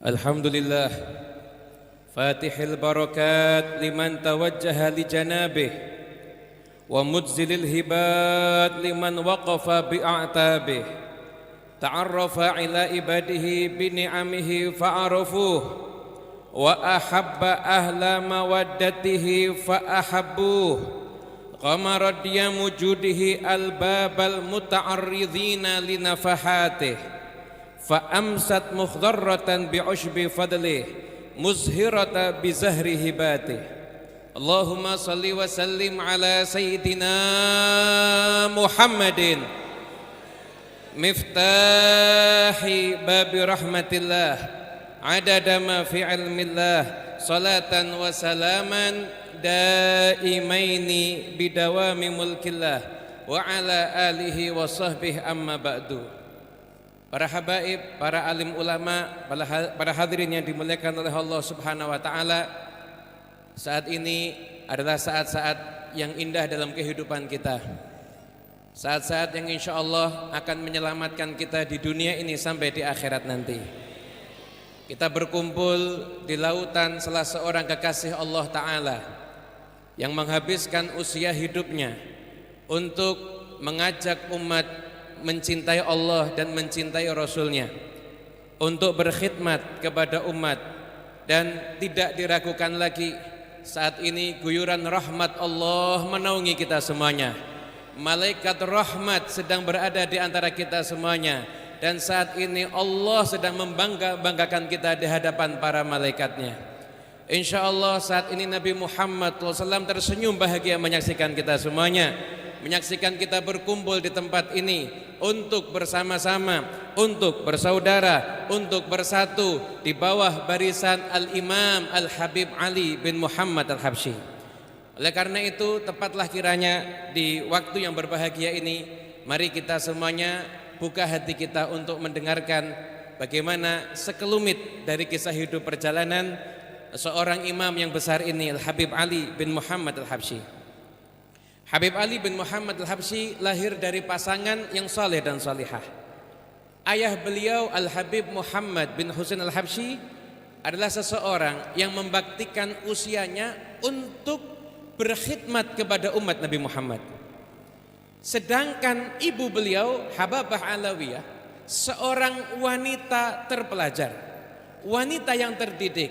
الحمد لله فاتح البركات لمن توجه لجنابه ومجزل الهبات لمن وقف بأعتابه تعرف على عباده بنعمه فعرفوه وأحب أهل مودته فأحبوه غمر ديام وجوده الباب المتعرضين لنفحاته فأمست مخضرة بعشب فضله مزهرة بزهر هباته اللهم صل وسلم على سيدنا محمد مفتاح باب رحمة الله عدد ما في علم الله صلاة وسلاما دائمين بدوام ملك الله وعلى آله وصحبه أما بعد. Para habaib, para alim ulama, para hadirin yang dimuliakan oleh Allah Subhanahu wa taala, saat ini adalah saat-saat yang indah dalam kehidupan kita. Saat-saat yang insya Allah akan menyelamatkan kita di dunia ini sampai di akhirat nanti. Kita berkumpul di lautan salah seorang kekasih Allah Ta'ala yang menghabiskan usia hidupnya untuk mengajak umat mencintai Allah dan mencintai Rasulnya, untuk berkhidmat kepada umat, dan tidak diragukan lagi saat ini guyuran rahmat Allah menaungi kita semuanya. Malaikat rahmat sedang berada di antara kita semuanya, dan saat ini Allah sedang membanggakan kita di hadapan para malaikatnya. Insya Allah saat ini Nabi Muhammad SAW tersenyum bahagia menyaksikan kita semuanya, menyaksikan kita berkumpul di tempat ini untuk bersama-sama, untuk bersaudara, untuk bersatu di bawah barisan Al-Imam Al-Habib Ali bin Muhammad Al-Habsyi. Oleh karena itu, tepatlah kiranya di waktu yang berbahagia ini, mari kita semuanya buka hati kita untuk mendengarkan bagaimana sekelumit dari kisah hidup perjalanan seorang imam yang besar ini, Al-Habib Ali bin Muhammad Al-Habsyi. Habib Ali bin Muhammad Al-Habsyi lahir dari pasangan yang saleh dan salihah. Ayah beliau Al-Habib Muhammad bin Husain Al-Habsyi adalah seseorang yang membaktikan usianya untuk berkhidmat kepada umat Nabi Muhammad. Sedangkan ibu beliau Hababah Alawiyah, seorang wanita terpelajar, wanita yang terdidik,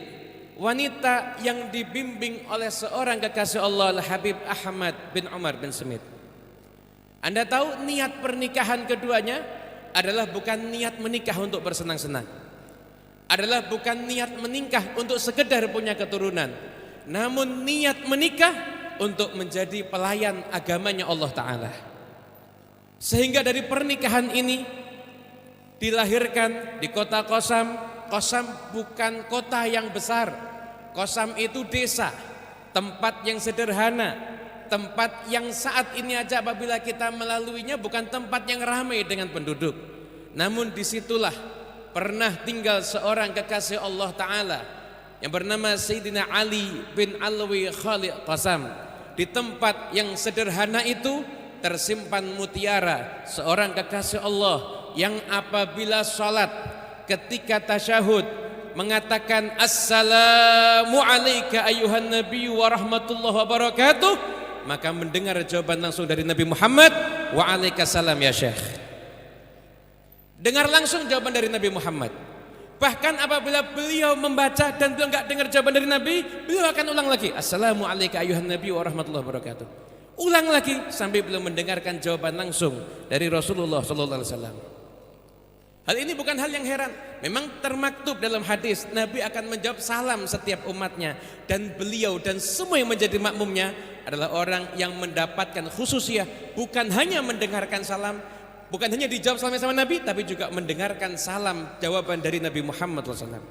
wanita yang dibimbing oleh seorang kekasih Allah, Al-Habib Ahmad bin Umar bin Smith. Anda tahu niat pernikahan keduanya adalah bukan niat menikah untuk bersenang-senang, adalah bukan niat menikah untuk sekedar punya keturunan, namun niat menikah untuk menjadi pelayan agamanya Allah Ta'ala. Sehingga dari pernikahan ini dilahirkan di kota Qasam. Qasam bukan kota yang besar, Qasam itu desa, tempat yang sederhana, tempat yang saat ini aja apabila kita melaluinya bukan tempat yang ramai dengan penduduk. Namun disitulah pernah tinggal seorang kekasih Allah Ta'ala yang bernama Sayyidina Ali bin Alwi Khalid Qasam. Di tempat yang sederhana itu tersimpan mutiara seorang kekasih Allah yang apabila sholat ketika tasyahud mengatakan assalamu alayka ayuhan nabi wa rahmatullahi wa barakatuh, maka mendengar jawaban langsung dari Nabi Muhammad, wa alaikasalam ya Syekh. Dengar langsung jawaban dari Nabi Muhammad. Bahkan apabila beliau membaca dan beliau enggak dengar jawaban dari Nabi, beliau akan ulang lagi, assalamu alayka ayuhan nabi wa rahmatullahi wa barakatuh. Ulang lagi sampai beliau mendengarkan jawaban langsung dari Rasulullah sallallahu alaihi wasallam. Hal ini bukan hal yang heran. Memang termaktub dalam hadis Nabi akan menjawab salam setiap umatnya, dan beliau dan semua yang menjadi makmumnya adalah orang yang mendapatkan khususiyah, bukan hanya mendengarkan salam, bukan hanya dijawab salamnya sama Nabi, tapi juga mendengarkan salam jawaban dari Nabi Muhammad SAW.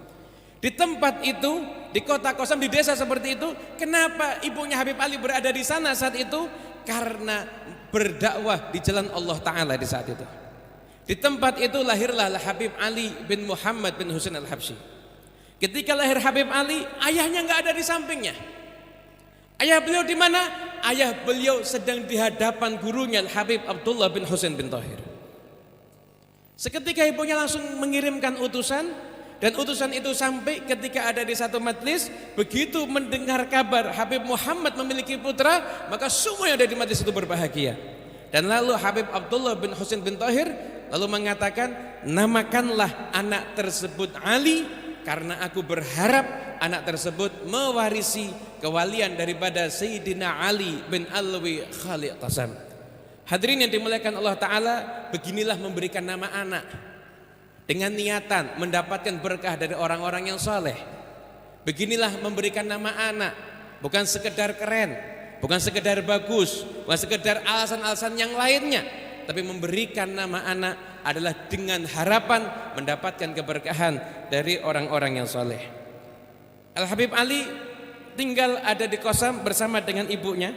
Di tempat itu, di kota Qasam, di desa seperti itu, kenapa ibunya Habib Ali berada di sana saat itu? Karena berdakwah di jalan Allah Ta'ala di saat itu. Di tempat itu lahirlah Habib Ali bin Muhammad bin Husain Al-Habsyi. Ketika lahir Habib Ali, ayahnya nggak ada di sampingnya. Ayah beliau di mana? Ayah beliau sedang di hadapan gurunya Habib Abdullah bin Husain bin Tahir. Seketika ibunya langsung mengirimkan utusan, dan utusan itu sampai ketika ada di satu majlis. Begitu mendengar kabar Habib Muhammad memiliki putra, maka semua yang ada di majlis itu berbahagia. Dan lalu Habib Abdullah bin Husain bin Thahir lalu mengatakan, namakanlah anak tersebut Ali, karena aku berharap anak tersebut mewarisi kewalian daripada Sayyidina Ali bin Alwi Khalid Qasam. Hadirin yang dimuliakan Allah Ta'ala, beginilah memberikan nama anak dengan niatan mendapatkan berkah dari orang-orang yang soleh. Beginilah memberikan nama anak, bukan sekedar keren, bukan sekedar bagus, bukan sekedar alasan-alasan yang lainnya, tapi memberikan nama anak adalah dengan harapan mendapatkan keberkahan dari orang-orang yang soleh. Al-Habib Ali tinggal ada di Qasam bersama dengan ibunya,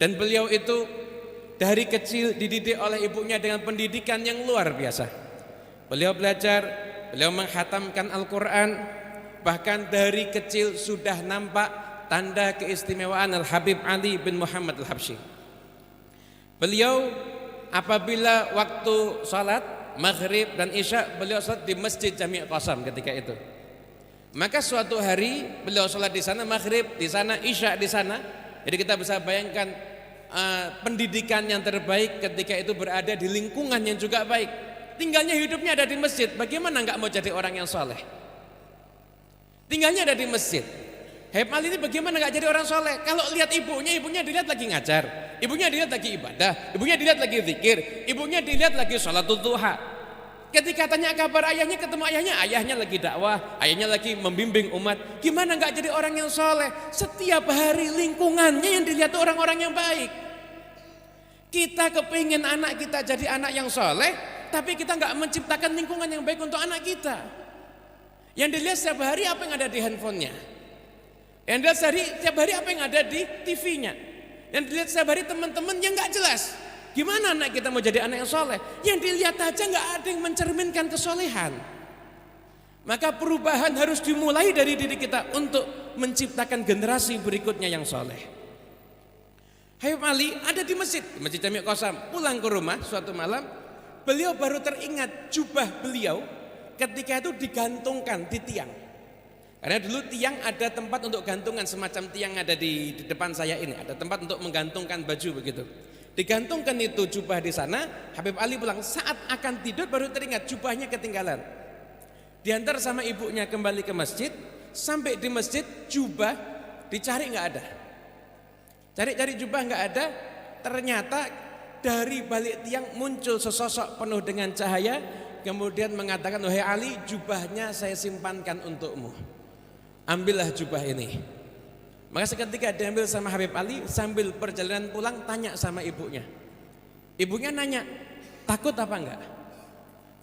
dan beliau itu dari kecil dididik oleh ibunya dengan pendidikan yang luar biasa. Beliau belajar, beliau menghatamkan Al-Quran, bahkan dari kecil sudah nampak tanda keistimewaan Al-Habib Ali bin Muhammad Al-Habsyi. Beliau apabila waktu salat maghrib dan isya, beliau salat di Masjid Jami' Qasam ketika itu. Maka suatu hari beliau salat di sana maghrib, di sana isya di sana. Jadi kita bisa bayangkan pendidikan yang terbaik ketika itu berada di lingkungan yang juga baik. Tinggalnya hidupnya ada di masjid, bagaimana enggak mau jadi orang yang soleh? Tinggalnya ada di masjid. Habib Ali ini bagaimana enggak jadi orang soleh? Kalau lihat ibunya dilihat lagi ngajar, ibunya dilihat lagi ibadah, ibunya dilihat lagi zikir, ibunya dilihat lagi sholatul duha. Ketika tanya kabar ayahnya, ketemu ayahnya lagi dakwah, ayahnya lagi membimbing umat. Gimana enggak jadi orang yang soleh? Setiap hari lingkungannya yang dilihat orang-orang yang baik. Kita kepingin anak kita jadi anak yang soleh, tapi kita enggak menciptakan lingkungan yang baik untuk anak kita. Yang dilihat setiap hari apa yang ada di handphonenya, yang dilihat setiap hari apa yang ada di TV-nya, yang dilihat setiap hari teman-teman yang enggak jelas. Gimana anak kita mau jadi anak yang soleh? Yang dilihat aja nggak ada yang mencerminkan kesolehan. Maka perubahan harus dimulai dari diri kita untuk menciptakan generasi berikutnya yang soleh. Habib Ali ada di Masjid Jami' Qasam. Pulang ke rumah suatu malam, beliau baru teringat jubah beliau ketika itu digantungkan di tiang. Karena dulu tiang ada tempat untuk gantungan, semacam tiang ada di depan saya ini, ada tempat untuk menggantungkan baju begitu. Digantungkan itu jubah di sana. Habib Ali pulang, saat akan tidur baru teringat jubahnya ketinggalan. Diantar sama ibunya kembali ke masjid. Sampai di masjid jubah dicari nggak ada. Cari-cari jubah nggak ada. Ternyata dari balik tiang muncul sesosok penuh dengan cahaya, kemudian mengatakan, wahai Ali, jubahnya saya simpankan untukmu, ambillah jubah ini. Maka seketika diambil sama Habib Ali, sambil perjalanan pulang tanya sama ibunya. Ibunya nanya, takut apa enggak?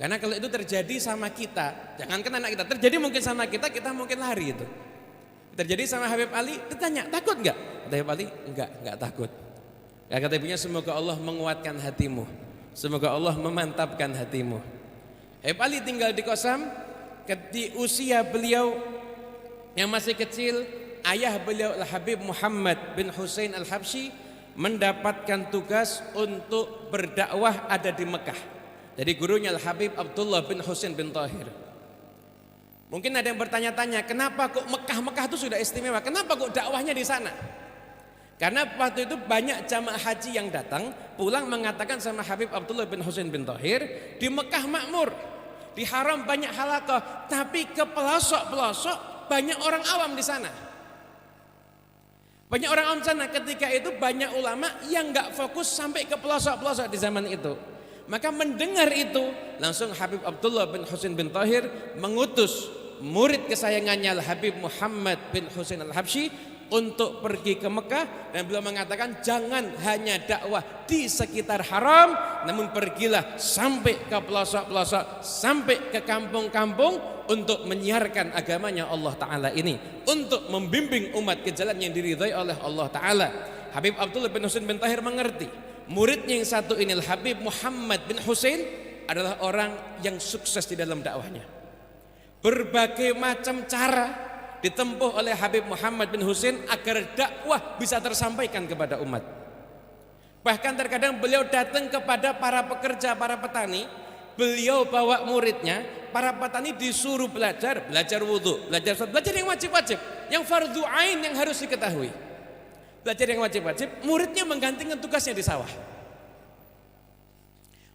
Karena kalau itu terjadi sama kita, jangankan anak kita, terjadi mungkin sama kita, kita mungkin lari itu. Terjadi sama Habib Ali, ditanya, takut enggak? Kata Habib Ali, enggak takut. Kata ibunya, semoga Allah menguatkan hatimu, semoga Allah memantapkan hatimu. Habib Ali tinggal di Qasam. Di usia beliau yang masih kecil, ayah beliau Al-Habib Muhammad bin Husain Al-Habsyi mendapatkan tugas untuk berdakwah ada di Mekah. Jadi gurunya Al-Habib Abdullah bin Husain bin Thahir. Mungkin ada yang bertanya-tanya, kenapa kok Mekah itu sudah istimewa? Kenapa kok dakwahnya di sana? Karena waktu itu banyak jamaah haji yang datang, pulang mengatakan sama Habib Abdullah bin Husain bin Thahir, di Mekah makmur, di haram banyak halaqah, tapi ke pelosok-pelosok banyak orang awam di sana. Banyak orang awam sana. Ketika itu banyak ulama yang gak fokus sampai ke pelosok-pelosok di zaman itu. Maka mendengar itu, langsung Habib Abdullah bin Husain bin Thahir mengutus murid kesayangannya Al-Habib Muhammad bin Husain Al-Habsyi untuk pergi ke Mekah, dan beliau mengatakan jangan hanya dakwah di sekitar haram, namun pergilah sampai ke pelosok-pelosok, sampai ke kampung-kampung untuk menyiarkan agamanya Allah Ta'ala ini, untuk membimbing umat ke jalan yang diridhai oleh Allah Ta'ala. Habib Abdullah bin Husain bin Thahir mengerti muridnya yang satu ini, Habib Muhammad bin Husain, adalah orang yang sukses di dalam dakwahnya. Berbagai macam cara ditempuh oleh Habib Muhammad bin Husain agar dakwah bisa tersampaikan kepada umat. Bahkan terkadang beliau datang kepada para pekerja, para petani beliau bawa muridnya, para petani disuruh belajar wudhu, belajar yang wajib-wajib, yang fardu ain yang harus diketahui. Belajar yang wajib-wajib, muridnya menggantikan tugasnya di sawah.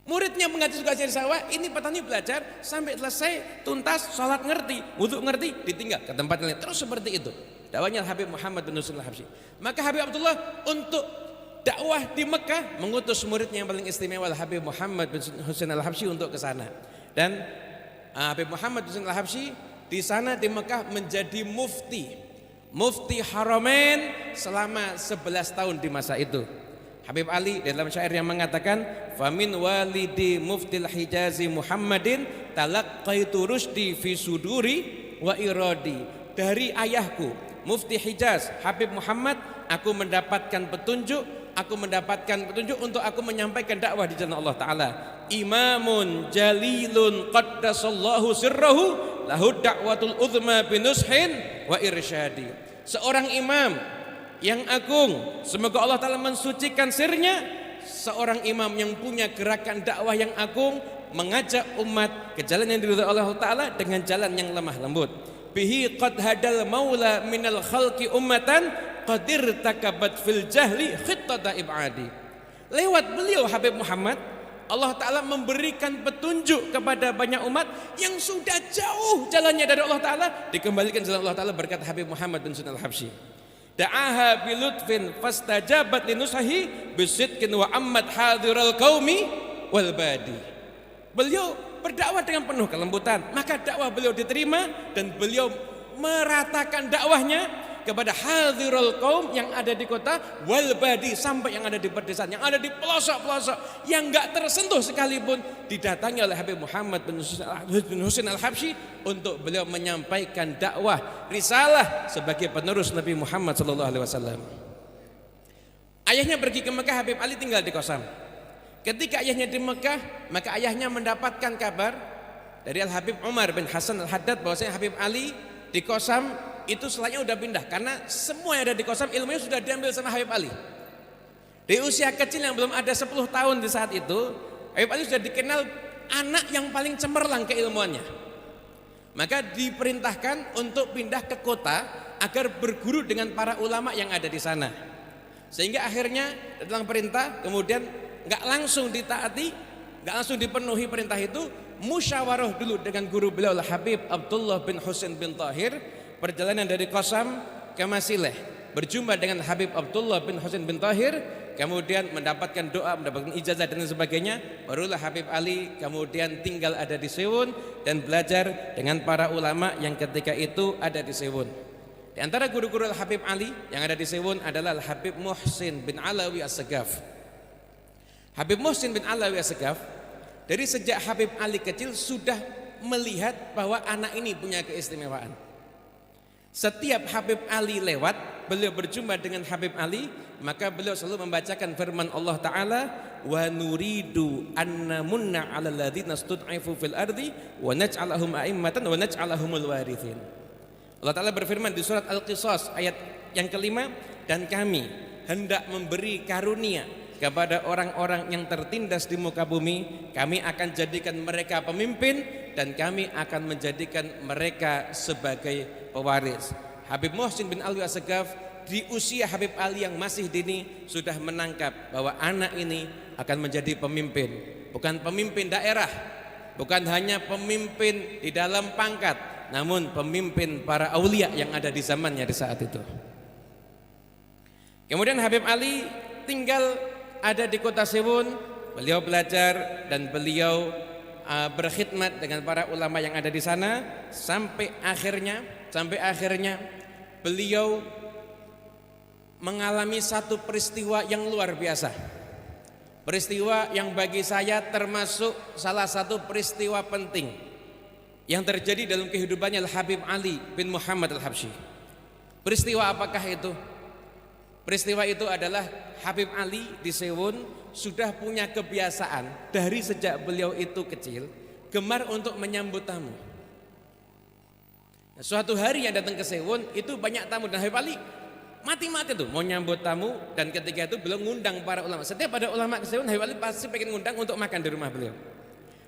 Muridnya mengganti tugasnya di sawah, ini petani belajar sampai selesai, tuntas, sholat ngerti, wudhu ngerti, ditinggal ke tempat lain. Terus seperti itu dakwahnya Habib Muhammad bin Husain al-Habsyi. Maka Habib Abdullah untuk dakwah di Mekah mengutus muridnya yang paling istimewa Habib Muhammad bin Husain al-Habsyi untuk ke sana. Dan Habib Muhammad bin Husain al-Habsyi di sana di Mekah menjadi mufti Haramain selama 11 tahun di masa itu. Habib Ali dalam syair yang mengatakan, famin walidi muftil hijazi Muhammadin talaqqaitu rusdi fi suduri wa iradi. Dari ayahku mufti Hijaz Habib Muhammad, aku mendapatkan petunjuk untuk aku menyampaikan dakwah di jalan Allah Ta'ala. Imamun jalilun qaddasallahu sirrahu lahu da'watul uzma binushin wa irsyadi. Seorang imam yang agung, semoga Allah Ta'ala mensucikan sirnya. Seorang imam yang punya gerakan dakwah yang agung, mengajak umat ke jalan yang diridhoi Allah Ta'ala dengan jalan yang lemah lembut. Bihi qad hadal maula minal khalqi ummatan qadir takabat fil jahli khittata ibadi. Lewat beliau Habib Muhammad, Allah Ta'ala memberikan petunjuk kepada banyak umat yang sudah jauh jalannya dari Allah Ta'ala, dikembalikan jalan Allah Ta'ala berkat Habib Muhammad bin Husain al-Habsyi. Da'aha bilutfin fastajabat linusahi bisidqin wa ammat hadiral qaumi wal badi. Beliau berdakwah dengan penuh kelembutan, maka dakwah beliau diterima dan beliau meratakan dakwahnya kepada hadirul qaum yang ada di kota wal badi, sampai yang ada di pedesaan, yang ada di pelosok-pelosok, yang enggak tersentuh sekalipun didatangi oleh Habib Muhammad bin Husain al-Habsyi untuk beliau menyampaikan dakwah risalah sebagai penerus Nabi Muhammad SAW. Ayahnya pergi ke Mekah, Habib Ali tinggal di Qasam. Ketika ayahnya di Mekah, maka ayahnya mendapatkan kabar dari Al-Habib Umar bin Hasan al-Haddad bahwasanya Habib Ali di Qasam itu setelahnya udah pindah, karena semua yang ada di Qasam ilmunya sudah diambil sama Habib Ali. Di usia kecil yang belum ada 10 tahun di saat itu, Habib Ali sudah dikenal anak yang paling cemerlang keilmuannya. Maka diperintahkan untuk pindah ke kota agar berguru dengan para ulama yang ada di sana. Sehingga akhirnya dalam perintah kemudian nggak langsung ditaati, nggak langsung dipenuhi perintah itu, musyawarah dulu dengan guru beliau Habib Abdullah bin Husain bin Tahir. Perjalanan dari Qasam ke Masileh, berjumpa dengan Habib Abdullah bin Husain bin Tahir, kemudian mendapatkan doa, mendapatkan ijazah dan sebagainya. Barulah Habib Ali kemudian tinggal ada di Sewun dan belajar dengan para ulama yang ketika itu ada di Sewun. Di antara guru-guru Habib Ali yang ada di Sewun adalah Habib Muhsin bin Alawi As-Segaf. Habib Muhsin bin Alawi As-Segaf dari sejak Habib Ali kecil sudah melihat bahwa anak ini punya keistimewaan. Setiap Habib Ali lewat, beliau berjumpa dengan Habib Ali, maka beliau selalu membacakan firman Allah Ta'ala, wa nuridu annamunna 'alal ladzina stud'ifu fil ardi wa naj'alahum a'immatan wa naj'alahumul warithin. Allah Ta'ala berfirman di surat Al-Qisas ayat yang kelima, dan kami hendak memberi karunia kepada orang-orang yang tertindas di muka bumi, kami akan jadikan mereka pemimpin dan kami akan menjadikan mereka sebagai pewaris. Habib Muhsin bin Alawi As-Segaf di usia Habib Ali yang masih dini sudah menangkap bahwa anak ini akan menjadi pemimpin, bukan pemimpin daerah, bukan hanya pemimpin di dalam pangkat, namun pemimpin para aulia yang ada di zamannya di saat itu. Kemudian Habib Ali tinggal ada di kota Sewun, beliau belajar dan beliau berkhidmat dengan para ulama yang ada di sana sampai akhirnya beliau mengalami satu peristiwa yang luar biasa. Peristiwa yang bagi saya termasuk salah satu peristiwa penting yang terjadi dalam kehidupannya Habib Ali bin Muhammad al-Habsyi. Peristiwa apakah itu? Peristiwa itu adalah Habib Ali di Sewun sudah punya kebiasaan dari sejak beliau itu kecil gemar untuk menyambut tamu. Nah, suatu hari yang datang ke Sewun itu banyak tamu dan Habib Ali mati-mati tuh mau nyambut tamu, dan ketika itu beliau ngundang para ulama. Setiap ada ulama ke Sewun, Habib Ali pasti pengen ngundang untuk makan di rumah beliau.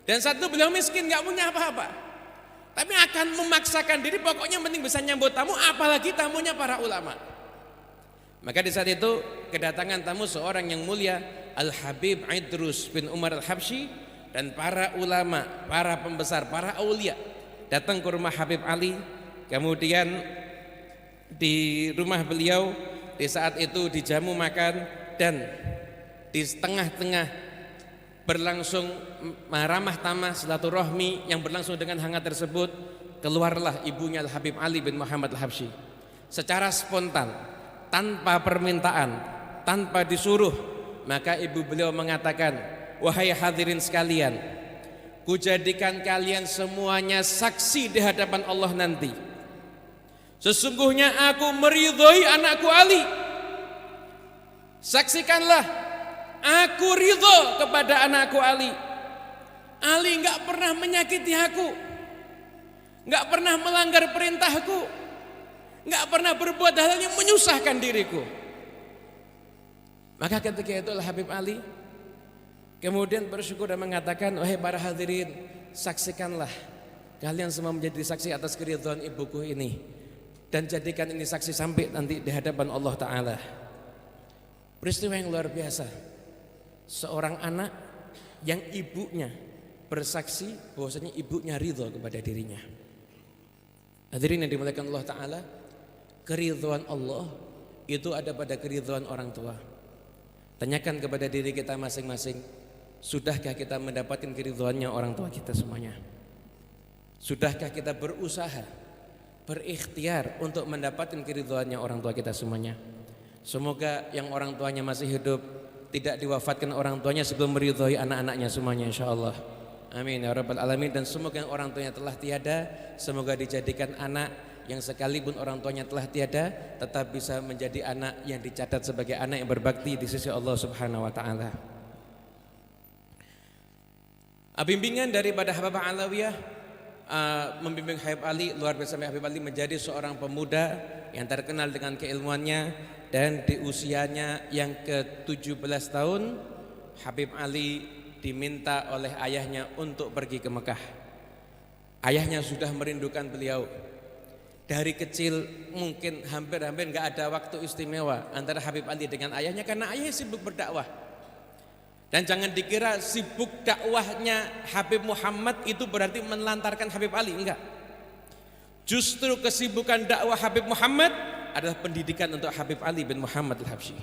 Dan saat itu beliau miskin, nggak punya apa-apa. Tapi akan memaksakan diri, pokoknya penting bisa nyambut tamu, apalagi tamunya para ulama. Maka di saat itu kedatangan tamu seorang yang mulia, Al-Habib Idrus bin Umar Al-Habsyi, dan para ulama, para pembesar, para aulia datang ke rumah Habib Ali. Kemudian di rumah beliau di saat itu dijamu makan, dan di tengah-tengah berlangsung ramah tamah silaturahmi yang berlangsung dengan hangat tersebut, keluarlah ibunya Al-Habib Ali bin Muhammad Al-Habsyi secara spontan, tanpa permintaan, tanpa disuruh. Maka ibu beliau mengatakan, wahai hadirin sekalian, kujadikan kalian semuanya saksi di hadapan Allah nanti. Sesungguhnya aku meridhoi anakku Ali. Saksikanlah, aku ridho kepada anakku Ali. Ali enggak pernah menyakiti aku, enggak pernah melanggar perintahku, enggak pernah berbuat hal yang menyusahkan diriku. Maka ketika itu Habib Ali kemudian bersyukur dan mengatakan, wahai para hadirin, saksikanlah, kalian semua menjadi saksi atas keridhaan ibuku ini, dan jadikan ini saksi sampai nanti di hadapan Allah Ta'ala. Peristiwa yang luar biasa, seorang anak yang ibunya bersaksi bahwasanya ibunya ridho kepada dirinya. Hadirin yang dimuliakan Allah Ta'ala, keridhaan Allah itu ada pada keridhaan orang tua. Tanyakan kepada diri kita masing-masing, sudahkah kita mendapatkan keridhaannya orang tua kita semuanya? Sudahkah kita berusaha, berikhtiar untuk mendapatkan keridhaannya orang tua kita semuanya? Semoga yang orang tuanya masih hidup tidak diwafatkan orang tuanya sebelum meridhoi anak-anaknya semuanya, insyaallah. Amin ya rabbal alamin. Dan semoga yang orang tuanya telah tiada, semoga dijadikan anak yang sekalipun orang tuanya telah tiada tetap bisa menjadi anak yang dicatat sebagai anak yang berbakti di sisi Allah Subhanahu wa taala. Bimbingan daripada Habibah Alawiyah membimbing Habib Ali, luar biasa. Habib Ali menjadi seorang pemuda yang terkenal dengan keilmuannya, dan di usianya yang ke-17 tahun Habib Ali diminta oleh ayahnya untuk pergi ke Mekah. Ayahnya sudah merindukan beliau. Dari kecil mungkin hampir gak ada waktu istimewa antara Habib Ali dengan ayahnya, karena ayahnya sibuk berdakwah. Dan jangan dikira sibuk dakwahnya Habib Muhammad itu berarti menelantarkan Habib Ali, enggak. Justru kesibukan dakwah Habib Muhammad adalah pendidikan untuk Habib Ali bin Muhammad Al-Habsyi.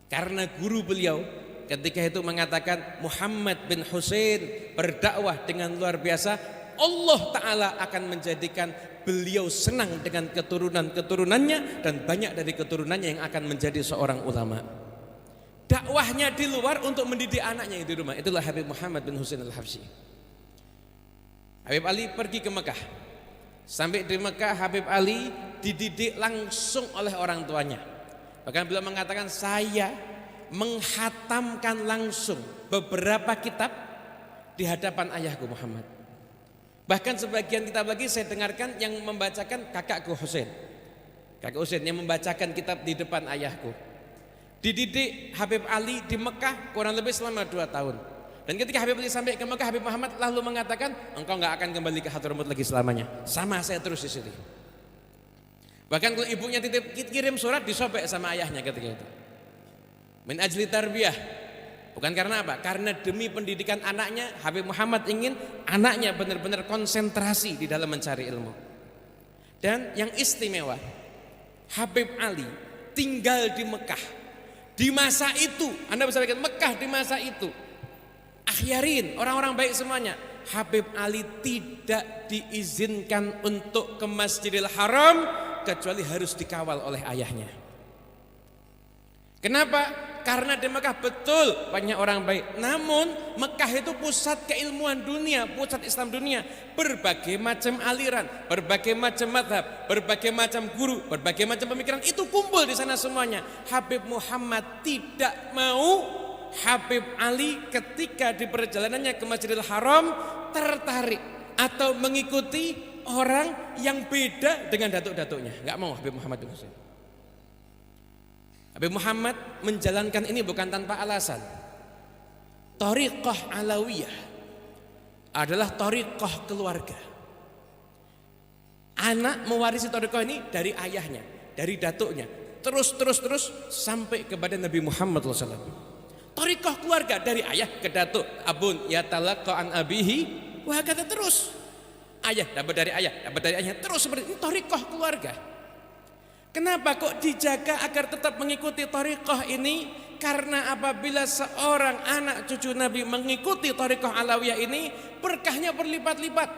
Karena guru beliau ketika itu mengatakan, Muhammad bin Husain berdakwah dengan luar biasa, Allah Ta'ala akan menjadikan beliau senang dengan keturunan-keturunannya, dan banyak dari keturunannya yang akan menjadi seorang ulama. Dakwahnya di luar untuk mendidik anaknya di rumah. Itulah Habib Muhammad bin Husain Al-Habsyi. Habib Ali pergi ke Mekah. Sampai di Mekah Habib Ali dididik langsung oleh orang tuanya. Bahkan beliau mengatakan, saya menghatamkan langsung beberapa kitab di hadapan ayahku Muhammad. Bahkan sebagian kitab lagi saya dengarkan yang membacakan kakakku Husain. Kakak Husain yang membacakan kitab di depan ayahku. Dididik Habib Ali di Mekah kurang lebih selama 2 tahun. Dan ketika Habib Ali sampai ke Mekah, Habib Muhammad lalu mengatakan, engkau gak akan kembali ke Hadramut lagi selamanya, sama saya terus di sini. Bahkan kalau ibunya titip kirim surat, disobek sama ayahnya ketika itu. Min ajli tarbiyah. Bukan karena apa? Karena demi pendidikan anaknya, Habib Muhammad ingin anaknya benar-benar konsentrasi di dalam mencari ilmu. Dan yang istimewa, Habib Ali tinggal di Mekah. Di masa itu, Anda bisa lihat Mekah di masa itu, akhyarin, orang-orang baik semuanya. Habib Ali tidak diizinkan untuk ke Masjidil Haram kecuali harus dikawal oleh ayahnya. Kenapa? Karena di Mekah betul banyak orang baik. Namun Mekah itu pusat keilmuan dunia, pusat Islam dunia. Berbagai macam aliran, berbagai macam madhab, berbagai macam guru, berbagai macam pemikiran itu kumpul di sana semuanya. Habib Muhammad tidak mau Habib Ali ketika di perjalanannya ke Masjidil Haram tertarik atau mengikuti orang yang beda dengan datuk-datuknya. Enggak mau Habib Muhammad bin Husain. Habib Muhammad menjalankan ini bukan tanpa alasan. Thariqah Alawiyah, adalah thariqah keluarga. Anak mewarisi thariqah ini dari ayahnya, dari datuknya, terus sampai kepada Nabi Muhammad SAW. Thariqah keluarga dari ayah ke datuk, abun yatalaqqa an abihi wa hakadha terus. Ayah dapat dari ayah, terus seperti ini thariqah keluarga. Kenapa kok dijaga agar tetap mengikuti thariqah ini? Karena apabila seorang anak cucu Nabi mengikuti thariqah alawiyah ini, berkahnya berlipat-lipat.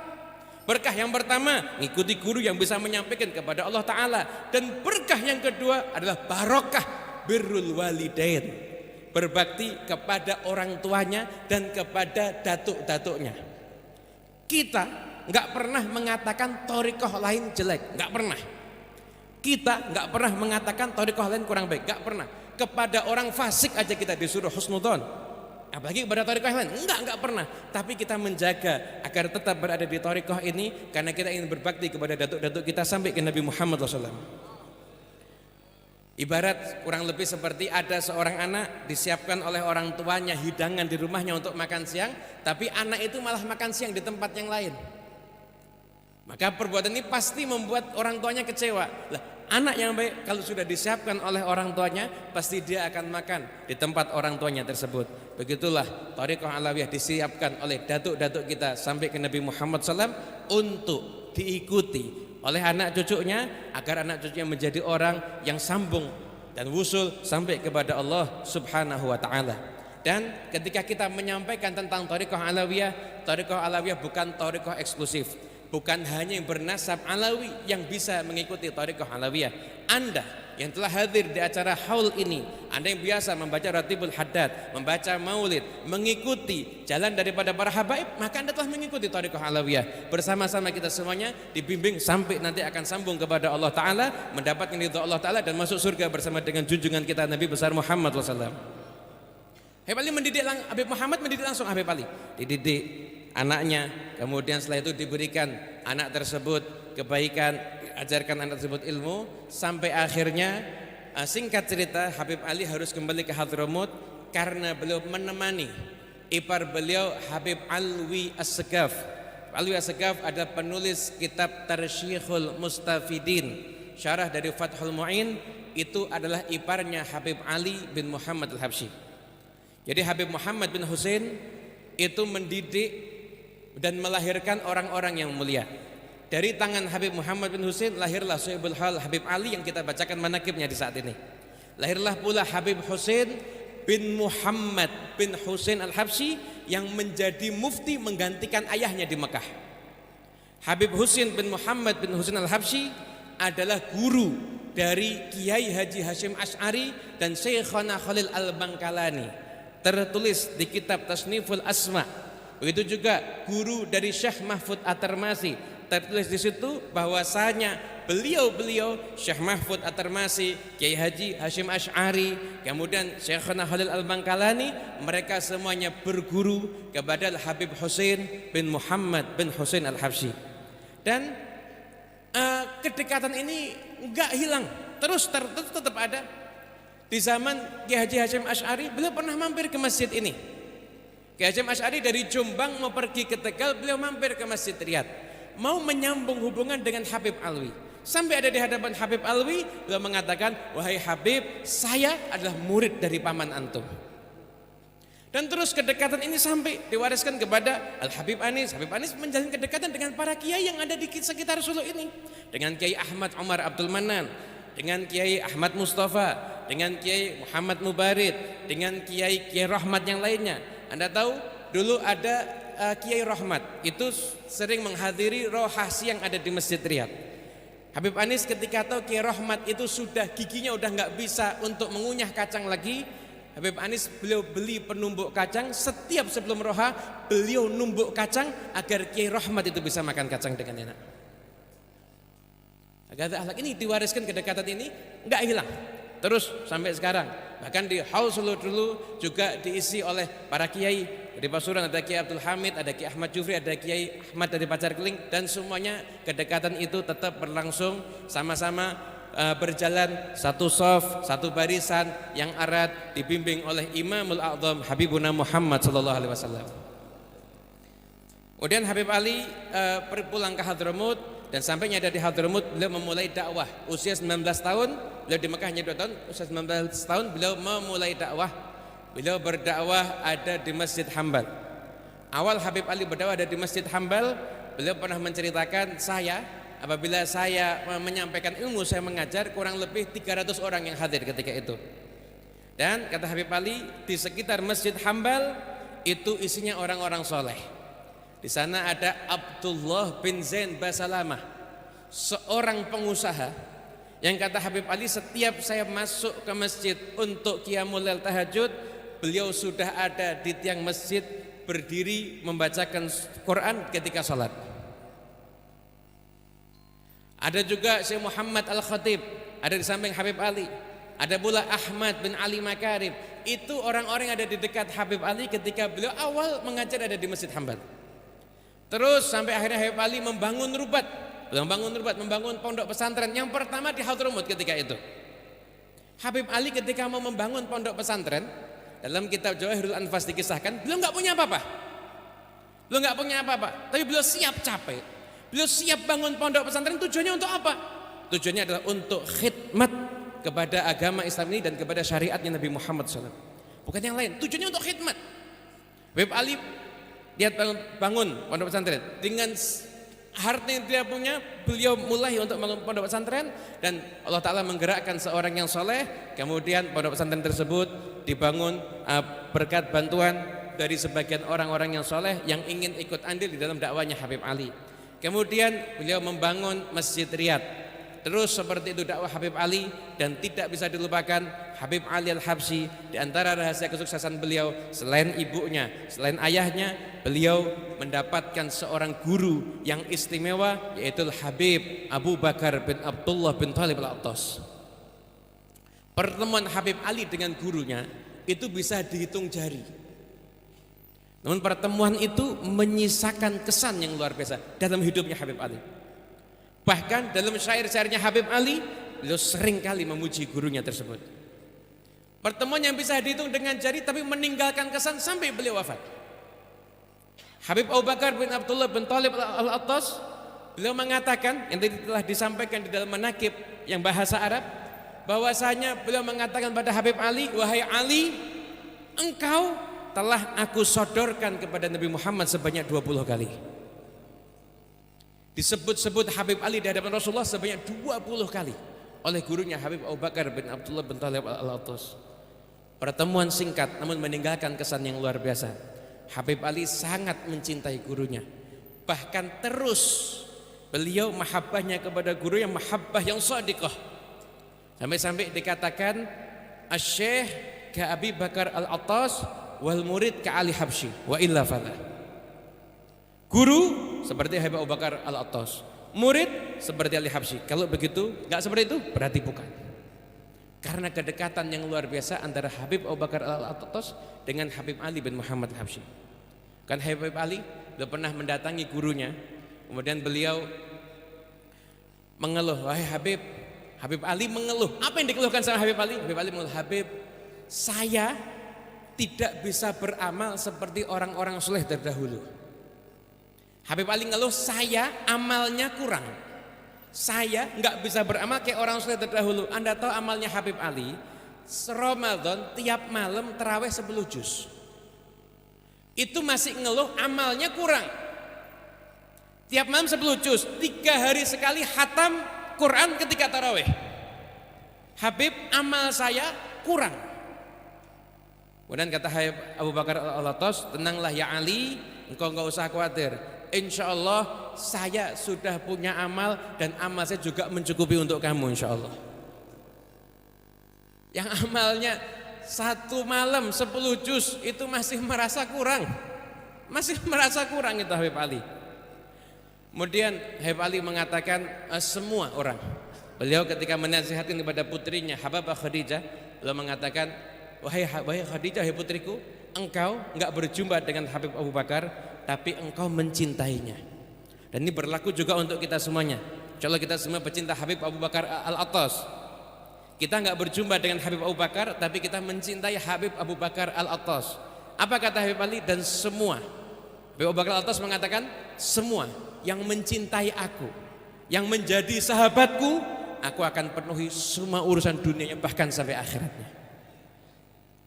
Berkah yang pertama, mengikuti guru yang bisa menyampaikan kepada Allah Ta'ala. Dan berkah yang kedua adalah barokah birrul walidain, berbakti kepada orang tuanya dan kepada datuk-datuknya. Kita nggak pernah mengatakan thariqah lain jelek, nggak pernah. Kita nggak pernah mengatakan thariqah lain kurang baik, nggak pernah. Kepada orang fasik aja kita disuruh husnudzon, apalagi kepada thariqah lain, nggak pernah. Tapi kita menjaga agar tetap berada di thariqah ini karena kita ingin berbakti kepada datuk-datuk kita sampai ke Nabi Muhammad SAW. Ibarat kurang lebih seperti ada seorang anak disiapkan oleh orang tuanya hidangan di rumahnya untuk makan siang, tapi anak itu malah makan siang di tempat yang lain. Maka perbuatan ini pasti membuat orang tuanya kecewa. Lah, anak yang baik kalau sudah disiapkan oleh orang tuanya, pasti dia akan makan di tempat orang tuanya tersebut. Begitulah thariqah alawiyah disiapkan oleh datuk-datuk kita sampai ke Nabi Muhammad SAW untuk diikuti oleh anak cucunya, agar anak cucunya menjadi orang yang sambung dan wusul sampai kepada Allah Subhanahu wa Ta'ala. Dan ketika kita menyampaikan tentang thariqah alawiyah bukan thariqah eksklusif. Bukan hanya yang bernasab alawi yang bisa mengikuti thariqah alawiyah. Anda yang telah hadir di acara haul ini, Anda yang biasa membaca Ratibul Haddad, membaca maulid, mengikuti jalan daripada para habaib, maka Anda telah mengikuti thariqah alawiyah. Bersama-sama kita semuanya dibimbing sampai nanti akan sambung kepada Allah Ta'ala, mendapatkan ridha Allah Ta'ala dan masuk surga bersama dengan junjungan kita Nabi besar Muhammad SAW. Habib Ali Habib Muhammad mendidik langsung Habib Ali, dididik anaknya, kemudian setelah itu diberikan anak tersebut kebaikan, ajarkan anak tersebut ilmu, sampai akhirnya singkat cerita Habib Ali harus kembali ke Hadramut karena beliau menemani ipar beliau Habib Alwi As-Segaf. Alwi As-Segaf adalah penulis kitab Tarsyikhul Mustafidin, syarah dari Fathul Mu'in. Itu adalah iparnya Habib Ali bin Muhammad Al-Habsyi. Jadi Habib Muhammad bin Husain itu mendidik dan melahirkan orang-orang yang mulia. Dari tangan Habib Muhammad bin Husain lahirlah Sahibul Hal Habib Ali yang kita bacakan manaqibnya di saat ini. Lahirlah pula Habib Husain bin Muhammad bin Husain Al-Habsyi yang menjadi mufti menggantikan ayahnya di Mekah. Habib Husain bin Muhammad bin Husain Al-Habsyi adalah guru dari Kiai Haji Hashim Asy'ari dan Syekhana Khalil Al-Bangkalani, tertulis di kitab Tasniful Asma. Begitu juga guru dari Syekh Mahfud At-Tarmasi, tertulis di situ bahwasanya beliau Syekh Mahfud At-Tarmasi, Kiai Haji Hashim Asy'ari, kemudian Syekhana Khalil Al-Bangkalani, mereka semuanya berguru kepada Habib Husain bin Muhammad bin Husain Al-Habsyi. Dan kedekatan ini enggak hilang, terus tetap ada. Di zaman Kiai Haji Hashim Asy'ari, beliau pernah mampir ke masjid ini. Kiai Hashim Asy'ari dari Jombang mau pergi ke Tegal, beliau mampir ke Masjid Riyadh, mau menyambung hubungan dengan Habib Alwi. Sampai ada di hadapan Habib Alwi, beliau mengatakan, "Wahai Habib, saya adalah murid dari paman antum." Dan terus kedekatan ini sampai diwariskan kepada Al-Habib Anis. Habib Anis menjalin kedekatan dengan para kiai yang ada di sekitar Solo ini, dengan Kiai Ahmad Umar Abdul Manan, dengan Kiai Ahmad Mustafa, dengan Kiai Muhammad Mubarid, dengan Kiai Rahmat yang lainnya. Anda tahu dulu ada Kiai Rahmat itu sering menghadiri rohasi yang ada di Masjid Riyadh. Habib Anis ketika tahu Kiai Rahmat itu sudah giginya udah nggak bisa untuk mengunyah kacang lagi, Habib Anis beliau beli penumbuk kacang, setiap sebelum roha beliau numbuk kacang agar Kiai Rahmat itu bisa makan kacang dengan enak. Agar akhlak ini diwariskan, kedekatan ini nggak hilang terus sampai sekarang. Bahkan di Haul Solo dulu juga diisi oleh para kiai. Di Pasuruan ada Kiai Abdul Hamid, ada Kiai Ahmad Jufri, ada Kiai Ahmad dari Pacar Keling, dan semuanya kedekatan itu tetap berlangsung, sama-sama berjalan satu shaf, satu barisan yang erat, dibimbing oleh Imamul A'zam Habibuna Muhammad sallallahu alaihi wasallam. Kemudian Habib Ali pulang ke Hadramut, dan sampainya ada di Hadramut beliau memulai dakwah. Usia 19 tahun, beliau di Mekah hanya 2 tahun, usia 19 tahun beliau memulai dakwah. Beliau berdakwah ada di Masjid Hambal. Awal Habib Ali berdakwah ada di Masjid Hambal, beliau pernah menceritakan, apabila saya menyampaikan ilmu, saya mengajar, kurang lebih 300 orang yang hadir ketika itu. Dan kata Habib Ali, di sekitar Masjid Hambal itu isinya orang-orang soleh. Di sana ada Abdullah bin Zain Basalamah, seorang pengusaha yang kata Habib Ali, setiap saya masuk ke masjid untuk qiyamul lail tahajud, beliau sudah ada di tiang masjid berdiri membacakan Quran ketika sholat. Ada juga Syekh Muhammad Al-Khatib, ada di samping Habib Ali. Ada pula Ahmad bin Ali Makarim. Itu orang-orang yang ada di dekat Habib Ali ketika beliau awal mengajar ada di Masjid Hambal. Terus sampai akhirnya Habib Ali membangun rubat, membangun pondok pesantren yang pertama di Hadramut ketika itu. Habib Ali ketika mau membangun pondok pesantren, dalam kitab Jawahirul Anfas dikisahkan, beliau nggak punya apa-apa. Tapi beliau siap capek. Beliau siap bangun pondok pesantren, tujuannya untuk apa? Tujuannya adalah untuk khidmat kepada agama Islam ini dan kepada syariatnya Nabi Muhammad SAW. Bukan yang lain, tujuannya untuk khidmat. Habib Ali dia bangun pondok pesantren dengan harta yang dia punya, beliau mulai untuk bangun pondok pesantren, dan Allah Ta'ala menggerakkan seorang yang soleh. Kemudian pondok pesantren tersebut dibangun berkat bantuan dari sebagian orang-orang yang soleh yang ingin ikut andil di dalam dakwanya Habib Ali. Kemudian beliau membangun Masjid Riyadh. Terus seperti itu dakwah Habib Ali, dan tidak bisa dilupakan Habib Ali Al-Habsyi. Di antara rahasia kesuksesan beliau, selain ibunya, selain ayahnya, beliau mendapatkan seorang guru yang istimewa, yaitu Habib Abu Bakar bin Abdullah bin Thalib Al-Attas. Pertemuan Habib Ali dengan gurunya itu bisa dihitung jari. Namun pertemuan itu menyisakan kesan yang luar biasa dalam hidupnya Habib Ali. Bahkan dalam syair-syairnya Habib Ali, beliau sering kali memuji gurunya tersebut. Pertemuan yang bisa dihitung dengan jari tapi meninggalkan kesan sampai beliau wafat. Habib Abu Bakar bin Abdullah bin Thalib Al-Attas, beliau mengatakan, yang tadi telah disampaikan di dalam manaqib yang bahasa Arab, bahwasanya beliau mengatakan pada Habib Ali, wahai Ali, engkau telah aku sodorkan kepada Nabi Muhammad sebanyak 20 kali. Disebut-sebut Habib Ali di hadapan Rasulullah sebanyak 20 kali oleh gurunya Habib Abu Bakar bin Abdullah bin Thalib Al-Attas. Pertemuan singkat namun meninggalkan kesan yang luar biasa. Habib Ali sangat mencintai gurunya. Bahkan terus beliau mahabbahnya kepada guru yang mahabbah yang shadiqah. Sampai-sampai dikatakan Asy-Syaikh ka Abi Bakar Al-Attas wal murid ka Ali Habsyi wa illa fala. Guru seperti Habib Abu Bakar Al-Attas, murid seperti Ali Habsyi. Kalau begitu, enggak seperti itu, berarti bukan. Karena kedekatan yang luar biasa antara Habib Abu Bakar Al-Attas dengan Habib Ali bin Muhammad Al-Habsyi. Kan Habib Ali beliau pernah mendatangi gurunya, kemudian beliau mengeluh, wahai Habib. Habib Ali mengeluh. Apa yang dikeluhkan sama Habib Ali? Habib Ali mengeluh, Habib, saya tidak bisa beramal seperti orang-orang soleh terdahulu. Habib Ali ngeluh, saya amalnya kurang. Saya nggak bisa beramal kayak orang soleh terdahulu. Anda tahu amalnya Habib Ali? Ramadan tiap malam tarawih 10 juz. Itu masih ngeluh amalnya kurang. Tiap malam 10 juz, 3 hari sekali khatam Quran ketika tarawih. Habib, amal saya kurang. Kemudian kata Habib Abu Bakar Al-Attas, tenanglah ya Ali, engkau nggak usah khawatir. Insya Allah saya sudah punya amal, dan amal saya juga mencukupi untuk kamu insya Allah. Yang amalnya 1 malam 10 juz itu masih merasa kurang. Masih merasa kurang itu Habib Ali. Kemudian Habib Ali mengatakan semua orang. Beliau ketika menasihatkan kepada putrinya Hababah Khadijah, beliau mengatakan, wahai Khadijah, wahai putriku, engkau enggak berjumpa dengan Habib Abu Bakar, tapi engkau mencintainya. Dan ini berlaku juga untuk kita semuanya. Insyaallah kita semua pecinta Habib Abu Bakar Al-Attas. Kita enggak berjumpa dengan Habib Abu Bakar, tapi kita mencintai Habib Abu Bakar Al-Attas. Apa kata Habib Ali? Dan semua Abu Bakar Al-Atas mengatakan, semua yang mencintai aku, yang menjadi sahabatku, aku akan penuhi semua urusan dunianya bahkan sampai akhiratnya.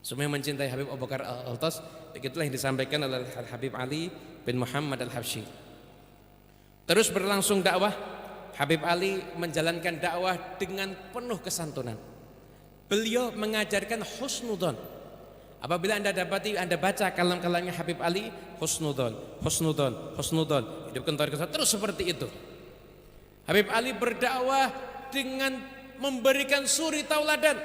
Semua yang mencintai Habib Abu Bakar Al-Atas, begitulah yang disampaikan oleh Habib Ali bin Muhammad Al-Habsyi. Terus berlangsung dakwah. Habib Ali menjalankan dakwah dengan penuh kesantunan. Beliau mengajarkan husnudzon. Apabila Anda baca kalam-kalamnya Habib Ali, husnudzon, husnudzon, husnudzon, hidupkan tauhid, terus seperti itu. Habib Ali berdakwah dengan memberikan suri tauladan.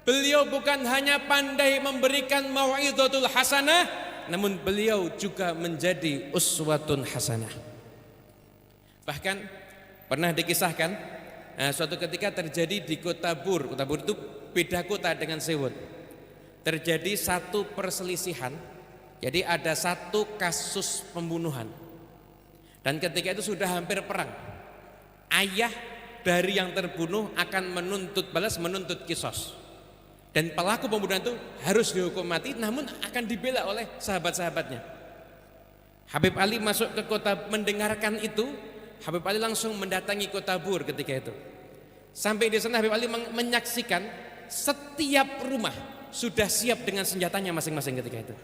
Beliau bukan hanya pandai memberikan mau'izatul hasanah, namun beliau juga menjadi uswatun hasanah. Bahkan pernah dikisahkan, suatu ketika terjadi di kota Bur itu beda kota dengan Sewot. Terjadi satu perselisihan, jadi ada satu kasus pembunuhan. Dan ketika itu sudah hampir perang. Ayah dari yang terbunuh akan menuntut kisos. Dan pelaku pembunuhan itu harus dihukum mati, namun akan dibela oleh sahabat-sahabatnya. Habib Ali masuk ke kota mendengarkan itu. Habib Ali langsung mendatangi kota Bur ketika itu. Sampai di sana Habib Ali menyaksikan setiap rumah sudah siap dengan senjatanya masing-masing ketika itu.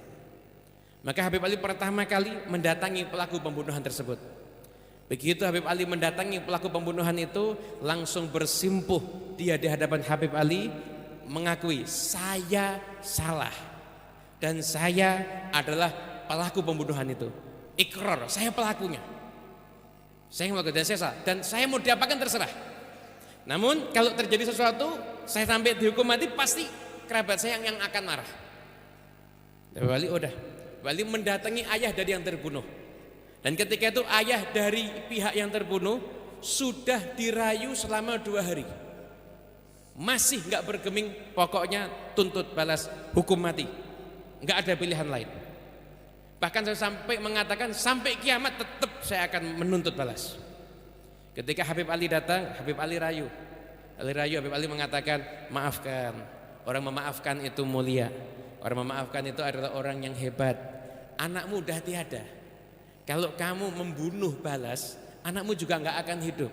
Maka Habib Ali pertama kali mendatangi pelaku pembunuhan tersebut. Begitu Habib Ali mendatangi pelaku pembunuhan itu, langsung bersimpuh dia di hadapan Habib Ali, mengakui saya salah dan saya adalah pelaku pembunuhan itu. Ikrar, saya pelakunya. Saya melakukan dan saya salah dan saya mau diapakan terserah. Namun kalau terjadi sesuatu, saya sampai dihukum mati, pasti kerabat saya yang akan marah. Habib Ali mendatangi ayah dari yang terbunuh. Dan ketika itu ayah dari pihak yang terbunuh sudah dirayu selama 2 hari. Masih nggak bergeming, pokoknya tuntut balas hukum mati, nggak ada pilihan lain. Bahkan saya sampai mengatakan sampai kiamat tetap saya akan menuntut balas. Ketika Habib Ali datang, Habib Ali rayu, Habib Ali mengatakan maafkan. Orang memaafkan itu mulia, orang memaafkan itu adalah orang yang hebat. Anakmu udah tiada. Kalau kamu membunuh balas, anakmu juga nggak akan hidup.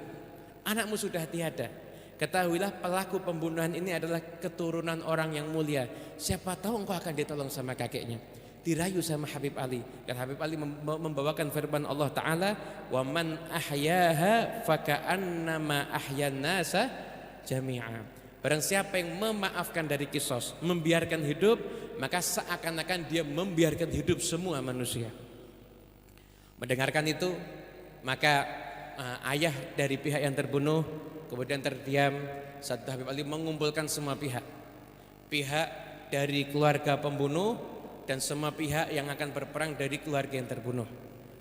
Anakmu sudah tiada. Ketahuilah pelaku pembunuhan ini adalah keturunan orang yang mulia. Siapa tahu engkau akan ditolong sama kakeknya. Dirayu sama Habib Ali. Dan Habib Ali membawakan firman Allah Ta'ala, wa man ahyaha faka'annama ahyan nasa jami'a. Barang siapa yang memaafkan dari kisos, membiarkan hidup, maka seakan-akan dia membiarkan hidup semua manusia. Mendengarkan itu, maka ayah dari pihak yang terbunuh kemudian terdiam saat Habib Ali mengumpulkan semua pihak dari keluarga pembunuh dan semua pihak yang akan berperang dari keluarga yang terbunuh.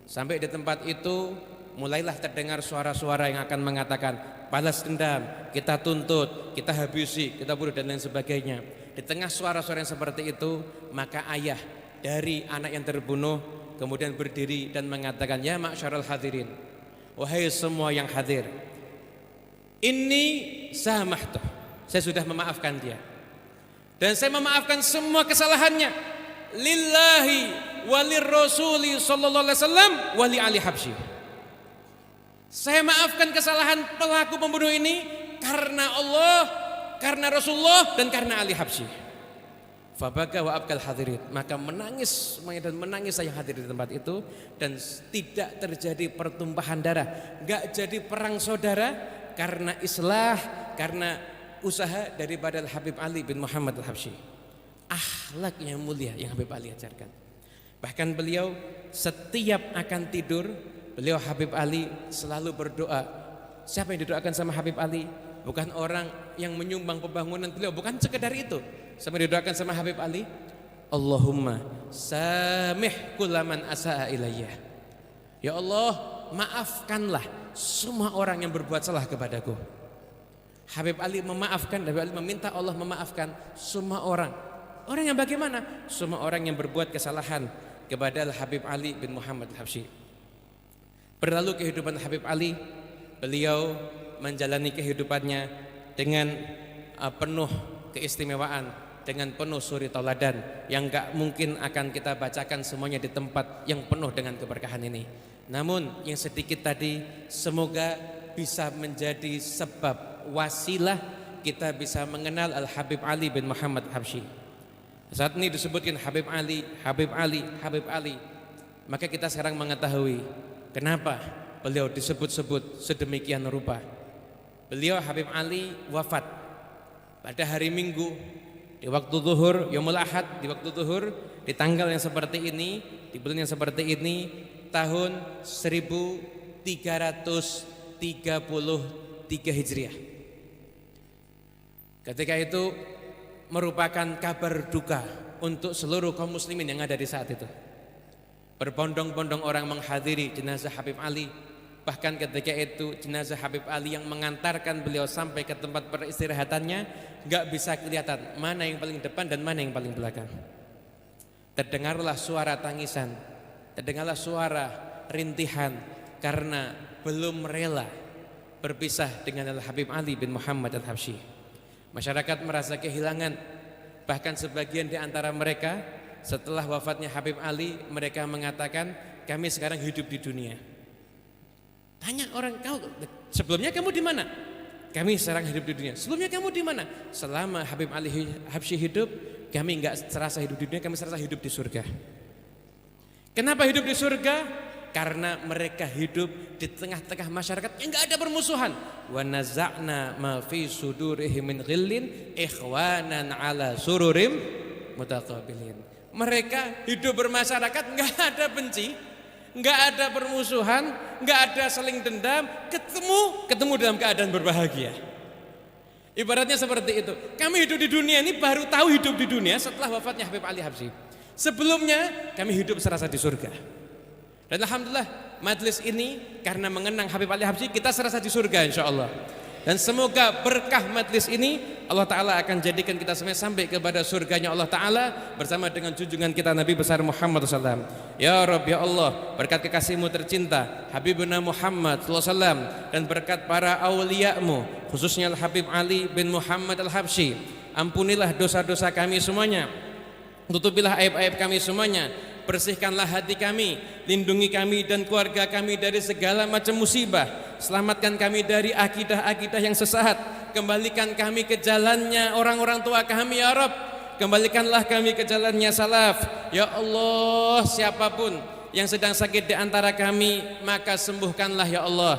Sampai di tempat itu mulailah terdengar suara-suara yang akan mengatakan balas dendam, kita tuntut, kita habisi, kita bunuh dan lain sebagainya. Di tengah suara-suara yang seperti itu, maka ayah dari anak yang terbunuh kemudian berdiri dan mengatakan, ya ma'syarul hadirin, wahai semua yang hadir, ini samahtuh, saya sudah memaafkan dia dan saya memaafkan semua kesalahannya lillahi walir rasuli sallallahu alaihi wasallam wali ali habsyi. Saya maafkan kesalahan pelaku pembunuh ini karena Allah, karena Rasulullah dan karena Ali Habsyi. Fabaka wa abkal hadirin, maka menangis semuanya dan menangis saya hadir di tempat itu dan tidak terjadi pertumpahan darah, enggak jadi perang saudara karena islah, karena usaha daripada Habib Ali bin Muhammad Al-Habsyi. Akhlak yang mulia yang Habib Ali ajarkan. Bahkan beliau setiap akan tidur, beliau Habib Ali selalu berdoa. Siapa yang didoakan sama Habib Ali? Bukan orang yang menyumbang pembangunan beliau, bukan sekedar itu. Sama didoakan sama Habib Ali, Allahumma samih kullaman asa'a ilayya. Ya Allah, maafkanlah semua orang yang berbuat salah kepadaku. Habib Ali memaafkan, Habib Ali meminta Allah memaafkan semua orang. Orang yang bagaimana? Semua orang yang berbuat kesalahan kepada Habib Ali bin Muhammad Al-Habsyi. Berlalu kehidupan Habib Ali, beliau menjalani kehidupannya dengan penuh keistimewaan dengan penuh suri tauladan yang gak mungkin akan kita bacakan semuanya di tempat yang penuh dengan keberkahan ini. Namun yang sedikit tadi semoga bisa menjadi sebab wasilah kita bisa mengenal Al-Habib Ali bin Muhammad Habsyi. Saat ini disebutkan Habib Ali, Habib Ali, Habib Ali. Maka kita sekarang mengetahui kenapa beliau disebut-sebut sedemikian rupa. Beliau Habib Ali wafat pada hari Minggu di waktu zuhur, Yaumul Ahad, di waktu zuhur, di tanggal yang seperti ini, di bulan yang seperti ini, tahun 1333 Hijriah. Ketika itu merupakan kabar duka untuk seluruh kaum muslimin yang ada di saat itu. Berbondong-bondong orang menghadiri jenazah Habib Ali. Bahkan ketika itu jenazah Habib Ali yang mengantarkan beliau sampai ke tempat peristirahatannya gak bisa kelihatan mana yang paling depan dan mana yang paling belakang. Terdengarlah suara tangisan, terdengarlah suara rintihan karena belum rela berpisah dengan Al-Habib Ali bin Muhammad Al-Habsyi. Masyarakat merasa kehilangan, bahkan sebagian di antara mereka setelah wafatnya Habib Ali mereka mengatakan kami sekarang hidup di dunia. Tanya orang, kau sebelumnya kamu di mana? Kami sekarang hidup di dunia. Sebelumnya kamu di mana? Selama Habib Ali Habsyi hidup, kami enggak serasa hidup di dunia, kami serasa hidup di surga. Kenapa hidup di surga? Karena mereka hidup di tengah-tengah masyarakat yang enggak ada permusuhan. Wa naza'na ma fi sudurihim min ghillin ikhwanan ala sururim mutaqabilin. Mereka hidup bermasyarakat enggak ada benci, enggak ada permusuhan, enggak ada saling dendam, ketemu dalam keadaan berbahagia. Ibaratnya seperti itu. Kami hidup di dunia ini baru tahu hidup di dunia setelah wafatnya Habib Ali Habsyi. Sebelumnya kami hidup serasa di surga. Dan alhamdulillah majlis ini karena mengenang Habib Ali Habsyi kita serasa di surga insyaallah. Dan semoga berkah majlis ini Allah Ta'ala akan jadikan kita semua sampai kepada surganya Allah Ta'ala bersama dengan junjungan kita Nabi besar Muhammad SAW. Ya Rabb ya Allah, berkat kekasihmu tercinta Habibuna Muhammad SAW dan berkat para awliyamu khususnya Al-Habib Ali bin Muhammad Al-Habsyi, ampunilah dosa-dosa kami semuanya, tutupilah aib-aib kami semuanya, bersihkanlah hati kami, lindungi kami dan keluarga kami dari segala macam musibah, selamatkan kami dari akidah-akidah yang sesat, kembalikan kami ke jalannya orang-orang tua kami ya Rabb, kembalikanlah kami ke jalannya salaf ya Allah. Siapapun yang sedang sakit di antara kami maka sembuhkanlah ya Allah.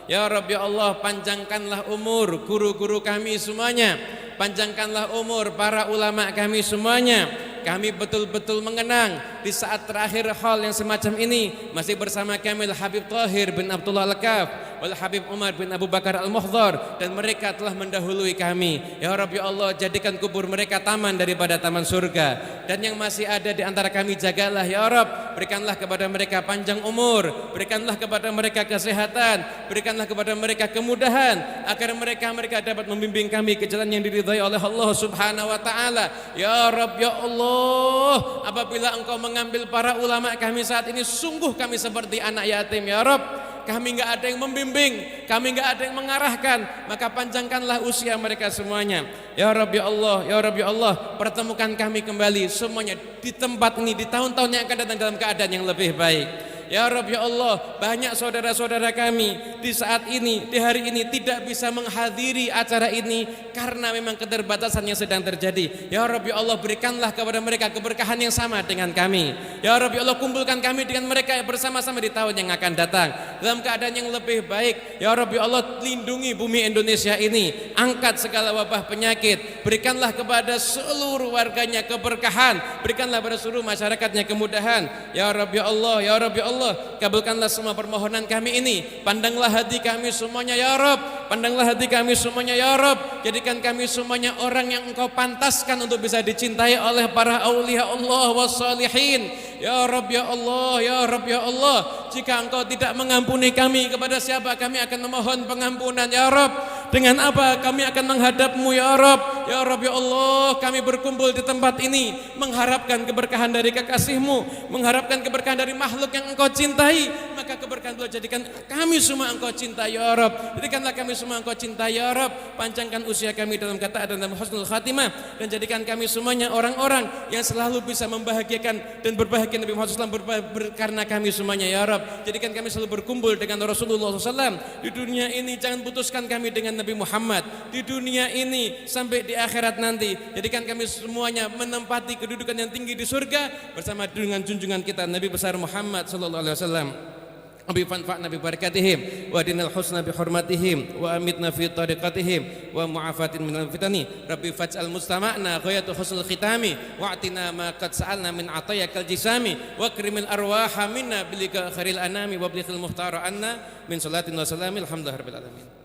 Ya Rabb ya Allah, panjangkanlah umur guru-guru kami semuanya, panjangkanlah umur para ulama kami semuanya. Kami betul-betul mengenang di saat terakhir hal yang semacam ini masih bersama kami Habib Tahir bin Abdullah Al-Kaf wal Habib Umar bin Abu Bakar Al-Muhdhar, dan mereka telah mendahului kami. Ya Rabb ya Allah, jadikan kubur mereka taman daripada taman surga, dan yang masih ada di antara kami jagalah ya Rabb, berikanlah kepada mereka panjang umur, berikanlah kepada mereka kesehatan, berikanlah kepada mereka kemudahan agar mereka dapat membimbing kami ke jalan yang diridhai oleh Allah Subhanahu wa taala. Ya Rabb ya Allah, apabila Engkau mengambil para ulama kami saat ini, sungguh kami seperti anak yatim ya Rabb. Kami enggak ada yang membimbing, kami enggak ada yang mengarahkan, maka panjangkanlah usia mereka semuanya. Ya Rabb ya Allah, ya Rabb ya Allah, pertemukan kami kembali semuanya di tempat ini di tahun-tahun yang akan datang dalam keadaan yang lebih baik. Ya Rabb ya Allah, banyak saudara-saudara kami di saat ini, di hari ini tidak bisa menghadiri acara ini karena memang keterbatasan yang sedang terjadi. Ya Rabb ya Allah, berikanlah kepada mereka keberkahan yang sama dengan kami. Ya Rabb ya Allah, kumpulkan kami dengan mereka bersama-sama di tahun yang akan datang dalam keadaan yang lebih baik. Ya Rabb ya Allah, lindungi bumi Indonesia ini, angkat segala wabah penyakit, berikanlah kepada seluruh warganya keberkahan, berikanlah kepada seluruh masyarakatnya kemudahan. Ya Rabb ya Allah, ya Rabb ya Allah, kabulkanlah semua permohonan kami ini, pandanglah hati kami semuanya ya Rabb, pandanglah hati kami semuanya ya Rabb, jadikan kami semuanya orang yang Engkau pantaskan untuk bisa dicintai oleh para aulia Allah wassalihin. Ya Rabb ya Allah, ya Rabb ya Allah, jika Engkau tidak mengampuni kami, kepada siapa kami akan memohon pengampunan ya Rabb? Dengan apa kami akan menghadap-Mu ya Rabb? Ya Rabb, ya Allah, kami berkumpul di tempat ini mengharapkan keberkahan dari kekasih-Mu, mengharapkan keberkahan dari makhluk yang Engkau cintai, maka keberkahan Allah jadikan kami semua Engkau cintai ya Rabb. Jadikanlah kami semua Engkau cintai ya Rabb. Panjangkan usia kami dalam ketaatan dan husnul khatimah, dan jadikan kami semuanya orang-orang yang selalu bisa membahagiakan dan berbahagia Nabi Muhammad SAW karena kami semuanya ya Rabb. Jadikan kami selalu berkumpul dengan Rasulullah SAW di dunia ini. Jangan putuskan kami dengan Nabi Muhammad di dunia ini sampai di akhirat nanti. Jadikan kami semuanya menempati kedudukan yang tinggi di surga bersama dengan junjungan kita Nabi besar Muhammad sallallahu alaihi wasallam. Abi fanfa'na bi barakatihim wa dinal husna bi hurmatihim wa amitna fi tariqatihim wa mu'afatin minal fitani. Rabbi faj'al mustama'na ghayatu husnul khitami wa atina ma qad sa'alna min atayakal jisami wa akrimil arwaha minna bilika khairil anami wa blighil muhtara anna min salatin wa salamin alhamdulillahi rabbil alamin.